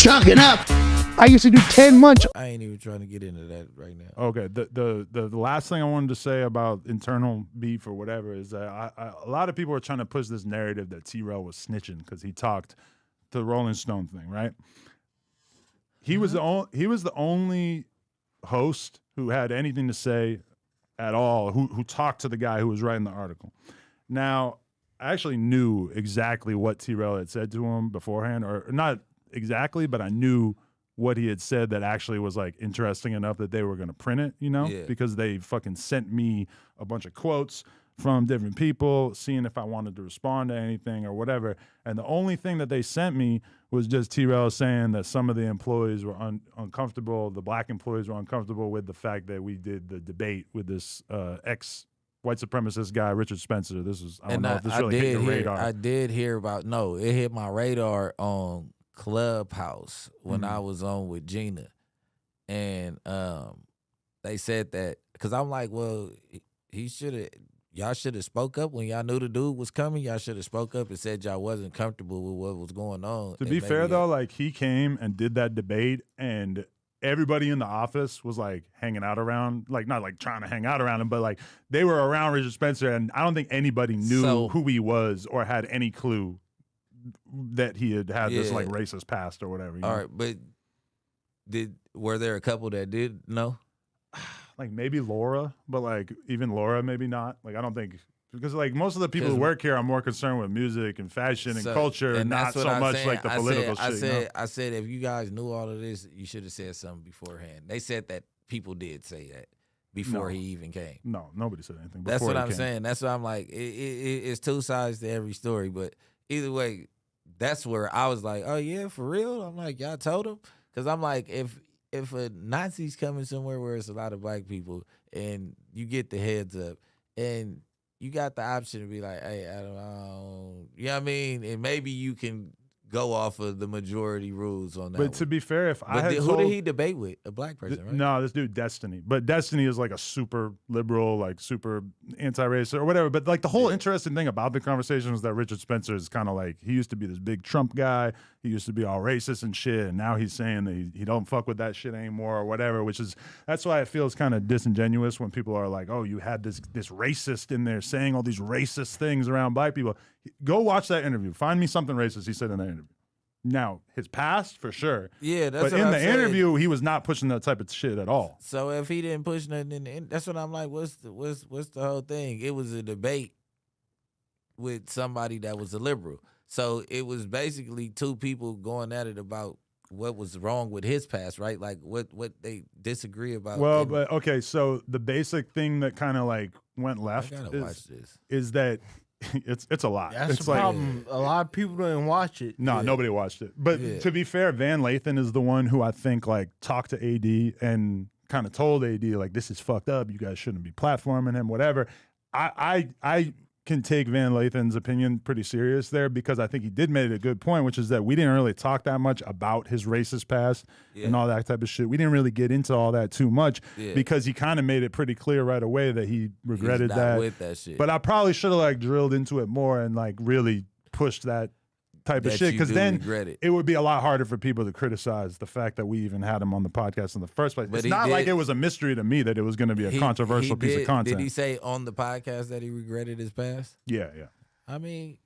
chalking up. I used to do 10 months. I ain't even trying to get into that right now. Okay, the last thing I wanted to say about internal beef or whatever is that a lot of people are trying to push this narrative that T-Rell was snitching because he talked the Rolling Stone thing, right? He was the only host who had anything to say at all, who talked to the guy who was writing the article. Now, I actually knew exactly what T-Rell had said to him beforehand, or not exactly, but I knew what he had said that actually was like interesting enough that they were going to print it, you know, because they fucking sent me a bunch of quotes from different people, seeing if I wanted to respond to anything or whatever. And the only thing that they sent me was just T-Rell saying that some of the employees were uncomfortable, the black employees were uncomfortable with the fact that we did the debate with this ex-white supremacist guy, Richard Spencer. This was, I don't know if this really hit your radar. I did hear about, it hit my radar on Clubhouse when I was on with Gina, and they said that, because I'm like, well, y'all should have spoke up when y'all knew the dude was coming. Y'all should have spoke up and said y'all wasn't comfortable with what was going on. To be fair though, like he came and did that debate, and everybody in the office was like hanging out around, like not like trying to hang out around him, but like they were around Richard Spencer, and I don't think anybody knew who he was or had any clue that he had this like racist past or whatever. All right, but were there a couple that did know? Like maybe Laura, but like even Laura maybe not. Like I don't think, because like most of the people who work here are more concerned with music and fashion and culture, and not so much like the political shit. I said if you guys knew all of this, you should have said something beforehand. They said that people did say that before he even came. No, nobody said anything before. That's what I'm came. saying. That's what I'm like. It's two sides to every story, but either way, that's where I was like, oh yeah, for real? I'm like, y'all told him? Because I'm like, if a Nazi's coming somewhere where it's a lot of black people and you get the heads up and you got the option to be like, hey, I don't know. You know what I mean? And maybe you can go off of the majority rules on that. But to be fair, who did he debate with? A black person, right? No, this dude Destiny. But Destiny is like a super liberal, like super anti-racist or whatever. But like the whole interesting thing about the conversation was that Richard Spencer is kind of like, he used to be this big Trump guy. He used to be all racist and shit, and now he's saying that he don't fuck with that shit anymore or whatever, that's why it feels kind of disingenuous when people are like, oh, you had this racist in there saying all these racist things around black people. Go watch that interview. Find me something racist he said in that interview. Now, his past, for sure. Yeah, that's but what in I'm the saying. Interview, he was not pushing that type of shit at all. So if he didn't push nothing, that's what I'm like, what's the whole thing? It was a debate with somebody that was a liberal. So it was basically two people going at it about what was wrong with his past, right? Like what they disagree about. Well, but okay, so the basic thing that kind of like went left is that it's a lot. That's it's the problem. A lot of people didn't watch it. No, nobody watched it. But to be fair, Van Lathan is the one who I think like talked to AD and kind of told AD like, this is fucked up. You guys shouldn't be platforming him, whatever. I can take Van Lathan's opinion pretty serious there, because I think he did make a good point, which is that we didn't really talk that much about his racist past and all that type of shit. We didn't really get into all that too much because he kind of made it pretty clear right away that he regretted that. With that shit. But I probably should have like drilled into it more and like really pushed that type of shit, because then it would be a lot harder for people to criticize the fact that we even had him on the podcast in the first place. But it's not like it was a mystery to me that it was going to be a controversial piece of content. Did he say on the podcast that he regretted his past? Yeah. I mean,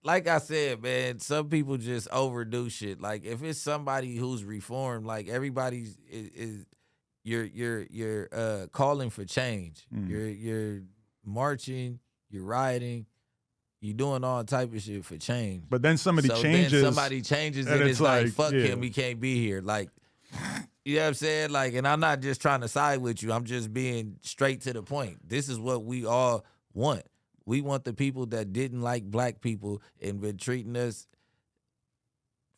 like I said, man, some people just overdo shit. Like if it's somebody who's reformed, like everybody's you're calling for change. You're marching, you're rioting. You doing all type of shit for change. But then somebody changes. Then somebody changes and it's like, fuck him, he can't be here. Like, you know what I'm saying? Like, and I'm not just trying to side with you. I'm just being straight to the point. This is what we all want. We want the people that didn't like black people and been treating us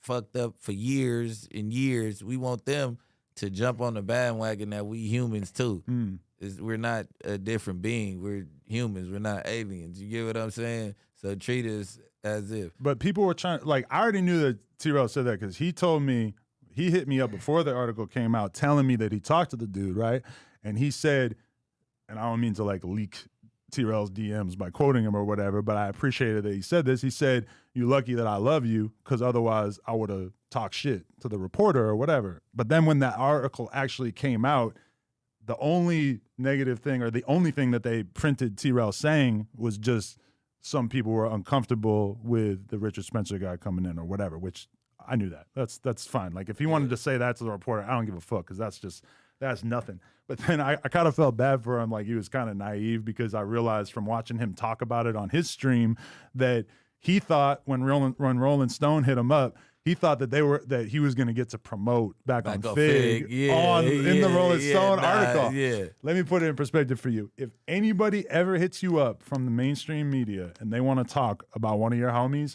fucked up for years and years. We want them to jump on the bandwagon that we humans too. We're not a different being. We're humans. We're not aliens. You get what I'm saying? So treat us as if. But people were trying, like, I already knew that T-Rell said that because he told me, he hit me up before the article came out telling me that he talked to the dude, right? And he said, and I don't mean to like leak T-Rell's DMs by quoting him or whatever, but I appreciated that he said this. He said, "You lucky that I love you, because otherwise I would have talked shit to the reporter or whatever." But then when that article actually came out, the only negative thing, or the only thing that they printed T-Rell saying, was just some people were uncomfortable with the Richard Spencer guy coming in or whatever, which I knew that. That's fine. Like, if he wanted to say that to the reporter, I don't give a fuck, because that's nothing. But then I kind of felt bad for him. Like, he was kind of naive, because I realized from watching him talk about it on his stream that he thought when Rolling Stone hit him up, he thought that he was going to get to promote back on Fig in the Rolling Stone article. Yeah. Let me put it in perspective for you. If anybody ever hits you up from the mainstream media and they want to talk about one of your homies,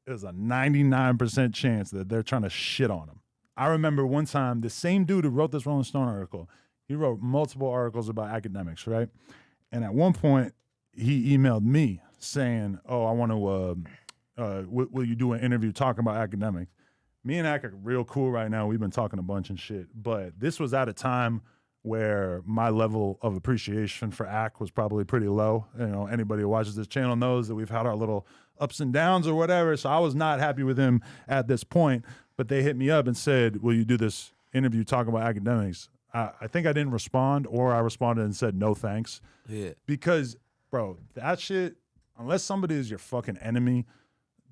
there's a 99% chance that they're trying to shit on him. I remember one time, the same dude who wrote this Rolling Stone article, he wrote multiple articles about academics, right? And at one point, he emailed me saying, "Oh, I want to, will you do an interview talking about academics?" Me and Ak are real cool right now. We've been talking a bunch and shit. But this was at a time where my level of appreciation for Ak was probably pretty low. You know, anybody who watches this channel knows that we've had our little ups and downs or whatever. So I was not happy with him at this point. But they hit me up and said, "Will you do this interview talking about academics?" I think I didn't respond, or I responded and said, "No, thanks." Yeah. Because, bro, that shit, unless somebody is your fucking enemy,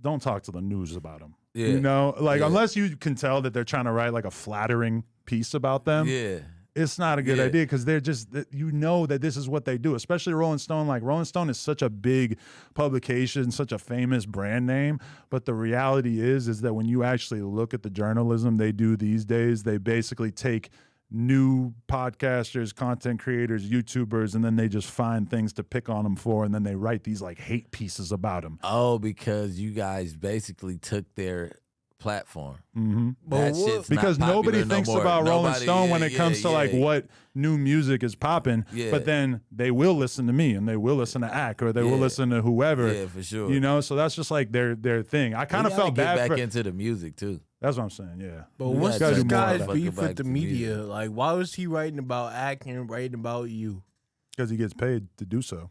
don't talk to the news about them. Yeah. You know? Like, unless you can tell that they're trying to write, like, a flattering piece about them. Yeah. It's not a good idea, because they're just, you know that this is what they do, especially Rolling Stone. Like, Rolling Stone is such a big publication, such a famous brand name. But the reality is that when you actually look at the journalism they do these days, they basically take new podcasters, content creators, YouTubers, and then they just find things to pick on them for, and then they write these like hate pieces about them. Oh, because you guys basically took their platform. Mm-hmm. That shit's because not nobody popular thinks no more. about Rolling Stone when it comes to like what new music is popping. Yeah. But then they will listen to me, and they will listen to Ak, or they will listen to whoever. Yeah, for sure. You know, so that's just like their thing. I kind of felt bad back for into the music too. That's what I'm saying. Yeah. But You what's gotta this do more guy's of that. beef Fuck with the back to media? music. Like, why was he writing about acting and writing about you? Because he gets paid to do so.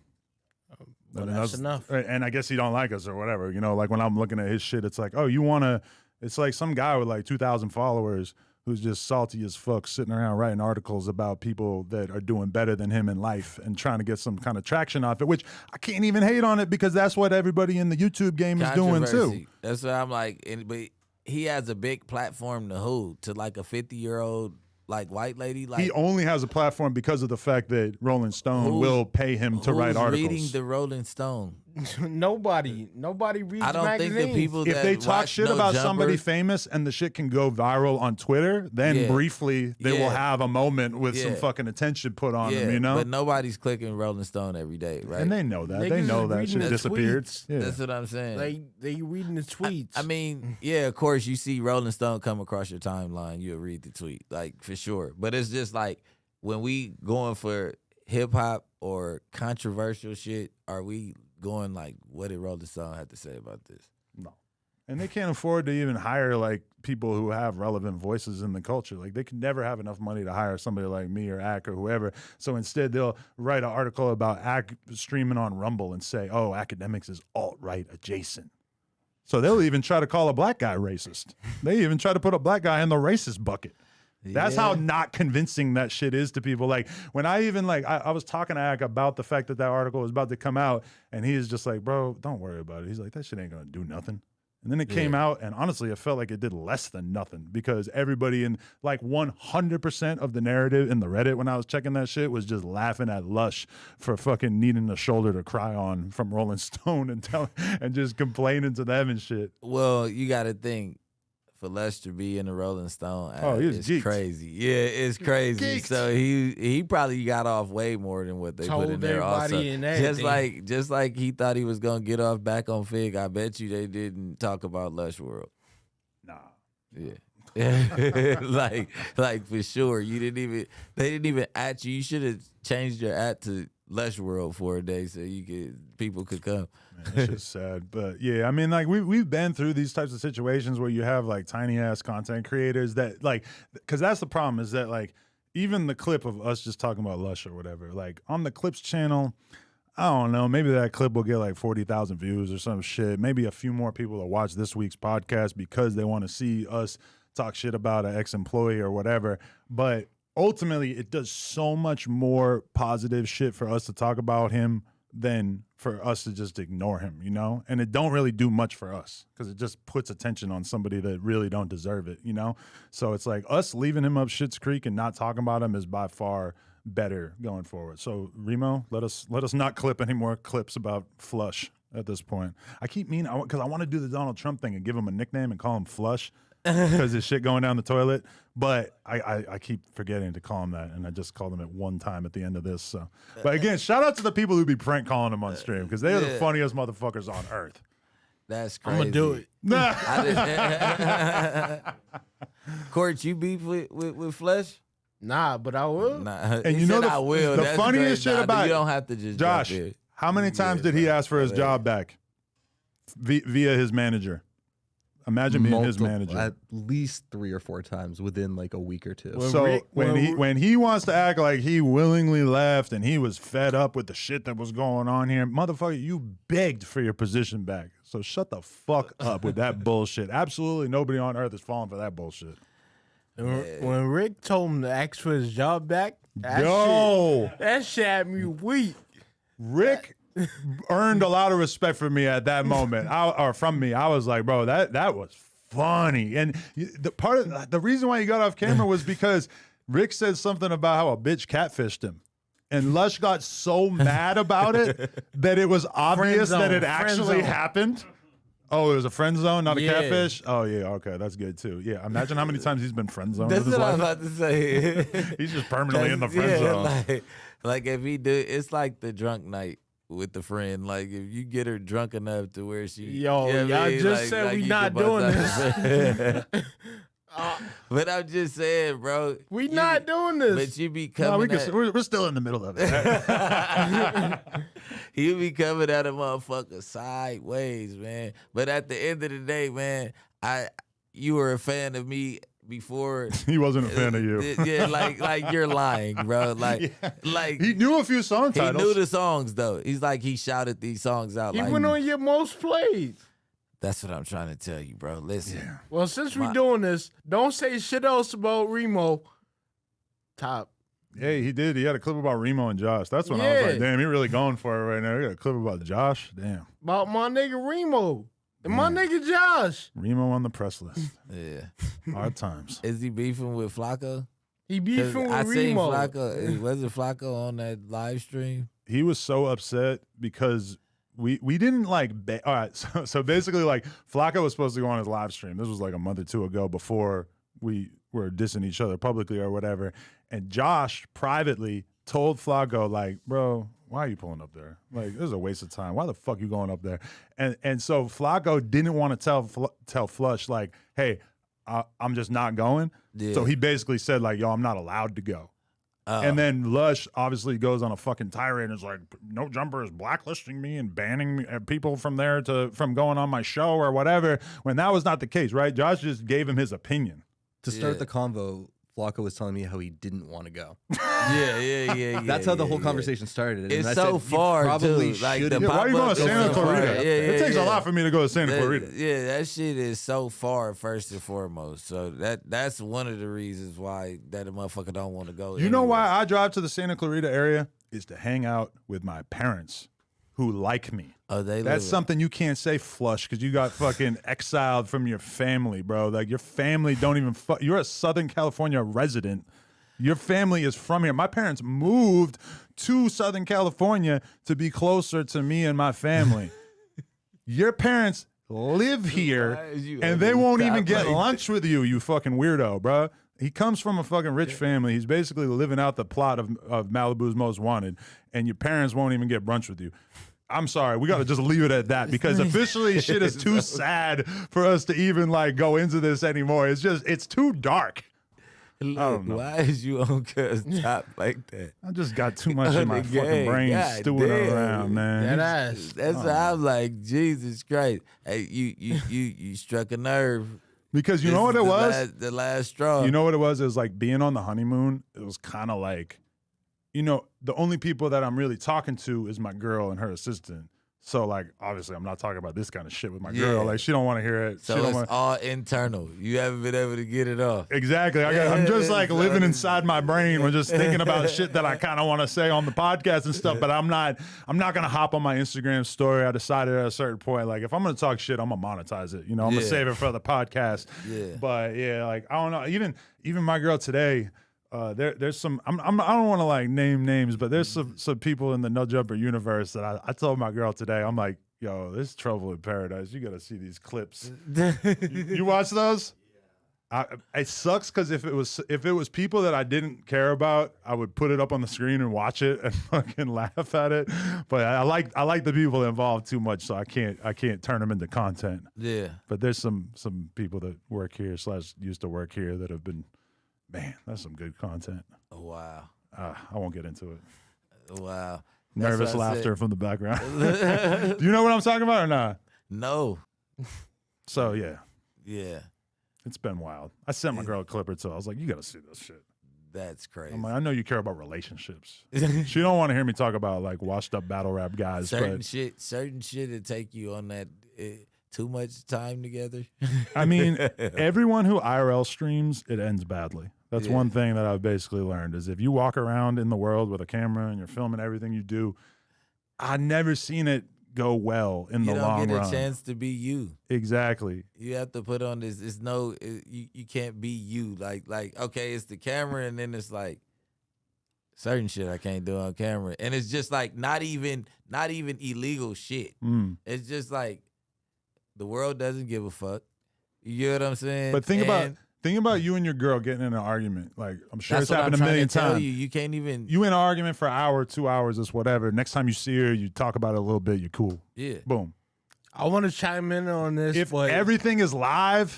Well, that's enough. And I guess he don't like us or whatever. You know, like when I'm looking at his shit, it's like, oh, you want to, it's like some guy with like 2,000 followers who's just salty as fuck, sitting around writing articles about people that are doing better than him in life and trying to get some kind of traction off it, which I can't even hate on it, because that's what everybody in the YouTube game is doing too. Controversy. That's what I'm like. But he has a big platform to like a 50-year-old like white lady. Like, He only has a platform because of the fact that Rolling Stone will pay him to write articles. Reading the Rolling Stone? Nobody reads I don't magazines. think the people If that they talk watch shit No about Jumper, somebody famous and the shit can go viral on Twitter, then briefly they will have a moment with some fucking attention put on them, you know? But nobody's clicking Rolling Stone every day, right? And they know that. Niggas They know is that reading shit the disappeared. tweets. Yeah. That's what I'm saying. Like, they reading the tweets. I mean, yeah, of course, you see Rolling Stone come across your timeline, you'll read the tweet, like, for sure. But it's just like, when we going for hip hop or controversial shit, are we going like, what did Rolling Stone have to say about this? No. And they can't afford to even hire like people who have relevant voices in the culture. Like, they can never have enough money to hire somebody like me or Ak or whoever. So instead they'll write an article about Ak streaming on Rumble and say, oh, academics is alt-right adjacent. So they'll even try to call a black guy racist. They even try to put a black guy in the racist bucket. That's how not convincing that shit is to people. Like, when I even like, I was talking to Ak about the fact that article was about to come out, and he's just like, bro, don't worry about it. He's like, that shit ain't gonna do nothing. And then it came out, and honestly, it felt like it did less than nothing, because everybody in like 100% of the narrative in the Reddit when I was checking that shit was just laughing at Lush for fucking needing a shoulder to cry on from Rolling Stone and just complaining to them and shit. Well, you got to think, for Lush to be in the Rolling Stone, he's it's geeked. crazy. Yeah, it's crazy. Geeked. So he probably got off way more than what they Told put in there. everybody Also, and everything. just like he thought he was gonna get off back on Fig. I bet you they didn't talk about Lush World. Nah. Yeah. like for sure. They didn't even at you. You should have changed your at to Lush World for a day so people could come. Man, it's just sad. But yeah, I mean, like we've been through these types of situations where you have like tiny ass content creators that like, because that's the problem, is that like even the clip of us just talking about Lush or whatever, like on the Clips channel, I don't know. Maybe that clip will get like 40,000 views or some shit. Maybe a few more people will watch this week's podcast because they want to see us talk shit about an ex-employee or whatever. But ultimately, it does so much more positive shit for us to talk about him than for us to just ignore him, you know? And it don't really do much for us because it just puts attention on somebody that really don't deserve it, you know? So it's like us leaving him up Schitt's Creek and not talking about him is by far better going forward. So Remo, let us not clip any more clips about Flush at this point. I keep meaning, because I want to do the Donald Trump thing and give him a nickname and call him Flush because his shit going down the toilet. But I keep forgetting to call him that, and I just called him it one time at the end of this. So, but again, shout out to the people who be prank calling him on stream because they are the funniest motherfuckers on earth. That's crazy. I'm gonna do it. Court, you beef with Flesh? Nah, but I will. Nah. And He you know said I will. the That's funniest great. shit about you don't have to just Josh, jump in. how many times did he ask for his job back via his manager? Imagine being his manager. At least 3 or 4 times within like a week or two. Well, So when he wants to act like he willingly left and he was fed up with the shit that was going on here, motherfucker, you begged for your position back. So shut the fuck up with that bullshit. Absolutely nobody on earth is falling for that bullshit. When Rick told him to ask for his job back, that shit had me weak. Rick earned a lot of respect from me at that moment. From me. I was like, bro, that was funny. And the reason why he got off camera was because Rick said something about how a bitch catfished him. And Lush got so mad about it that it was obvious that it actually happened. Oh, it was a friend zone, not a catfish? Oh, yeah, okay, that's good too. Yeah, imagine how many times he's been friend zoned with his That's what I life. was about to say. He's just permanently in the friend zone. Like if he do, it's like the drunk night with the friend. Like if you get her drunk enough to where she, Yo, you know what I y'all mean? just said we you not can bust doing out the friend. But I'm just saying, bro. We not doing this. But you be No, coming. we're still in the middle of it. You be coming at a motherfucker sideways, man. But at the end of the day, man, you were a fan of me before. He wasn't a fan of you. Yeah, like you're lying, bro. Like He knew a few song he titles. knew the songs though. He's like he shouted these songs out. He like, went on your most played. That's what I'm trying to tell you, bro. Listen. Yeah. Well, since we're doing this, don't say shit else about Remo. Top. Hey, he did. He had a clip about Remo and Josh. That's when I was like, damn, he really going for it right now. He got a clip about Josh. Damn. About my nigga Remo. And my nigga Josh. Remo on the press list. Yeah. Hard times. Is he beefing with Flacco? He beefing with I seen Remo. Flacco. Was it Flacco on that live stream? He was so upset because we didn't like all right, so basically like Flacco was supposed to go on his live stream. This was like a month or two ago before we were dissing each other publicly or whatever. And Josh privately told Flacco, like, bro, why are you pulling up there? Like, this is a waste of time. Why the fuck you going up there? And so Flacco didn't want to tell Flush, like, hey, I'm just not going. Yeah. So he basically said, like, yo, I'm not allowed to go. And then Lush obviously goes on a fucking tirade and is like, no jumper is blacklisting me and banning me, people from there from going on my show or whatever, when that was not the case, right? Josh just gave him his opinion. To start the convo, Flacco was telling me how he didn't want to go. Yeah. That's how the whole conversation started. It's and I so said, far, probably too. Like, shouldn't. the Why are you going to Santa Clarita? It takes a lot for me to go to Santa Clarita. Yeah, that shit is so far, first and foremost. So that's one of the reasons why that a motherfucker don't want to go. You know why I drive to the Santa Clarita area? Is to hang out with my parents who like me. Oh, That's something you can't say, Flush, because you got fucking exiled from your family, bro. Like, your family don't even you're a Southern California resident. Your family is from here. My parents moved to Southern California to be closer to me and my family. Your parents live here, and they won't even get lunch with you, you fucking weirdo, bro. He comes from a fucking rich family. He's basically living out the plot of Malibu's Most Wanted, and your parents won't even get brunch with you. I'm sorry. We got to just leave it at that because officially shit is too sad for us to even like go into this anymore. It's too dark. Look, why is you on Cuz Top like that? I just got too much in my fucking brain stewing around, man. That's why I'm like, Jesus Christ. Hey, you struck a nerve. Because you know what it was? The last straw. You know what it was? It was like being on the honeymoon. It was kind of like, you know, the only people that I'm really talking to is my girl and her assistant. So, like, obviously, I'm not talking about this kind of shit with my girl. Like, she don't want to hear it. So it's all internal. You haven't been able to get it off. Exactly. I'm just like living inside my brain. We're just thinking about shit that I kind of want to say on the podcast and stuff. But I'm not gonna hop on my Instagram story. I decided at a certain point, like, if I'm gonna talk shit, I'm gonna monetize it. You know, I'm gonna save it for the podcast. Yeah. But yeah, like, I don't know. Even my girl today. There's some I don't want to like name names, but there's some people in the No Jumper universe that I told my girl today. I'm like, yo, there's trouble in paradise. You got to see these clips. you watch those? It sucks because if it was people that I didn't care about, I would put it up on the screen and watch it and fucking laugh at it. But I like the people involved too much, so I can't turn them into content. Yeah. But there's some people that work here / used to work here that have been. Man, that's some good content. Oh, wow. I won't get into it. Wow. Nervous laughter from the background. Do you know what I'm talking about or not? No. So, yeah. Yeah. It's been wild. I sent my girl a clip or two. I was like, you got to see this shit. That's crazy. I'm like, I know you care about relationships. She don't want to hear me talk about, like, washed up battle rap guys. Certain shit that take you on that... too much time together. I mean, everyone who IRL streams, it ends badly. That's one thing that I've basically learned is if you walk around in the world with a camera and you're filming everything you do, I've never seen it go well in the long run. You don't get a chance to be you. Exactly. You have to put on this. You can't be you. Like okay, it's the camera, and then it's like certain shit I can't do on camera, and it's just like not even illegal shit. It's just like. The world doesn't give a fuck. You know what I'm saying? But think about you and your girl getting in an argument. Like, I'm sure it's happened a million times. You can't even. You in an argument for an hour, 2 hours, it's whatever. Next time you see her, you talk about it a little bit. You're cool. Yeah. Boom. I want to chime in on this. If everything is live,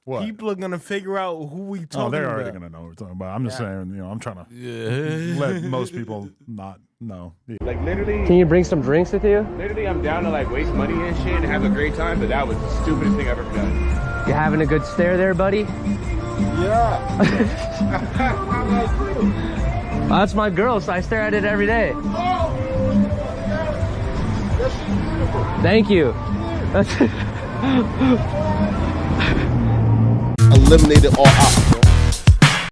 what? People are gonna figure out who we talking about. They're already gonna know what we're talking about. I'm just saying, you know, I'm trying to let most people not know. Yeah. Like literally. Can you bring some drinks with you? Literally, I'm down to like waste money and shit and have a great time, but that was the stupidest thing I've ever done. You having a good stare there, buddy? Yeah. Well, that's my girl, so I stare at it every day. Oh, that's beautiful. Thank you. Eliminated all obstacles.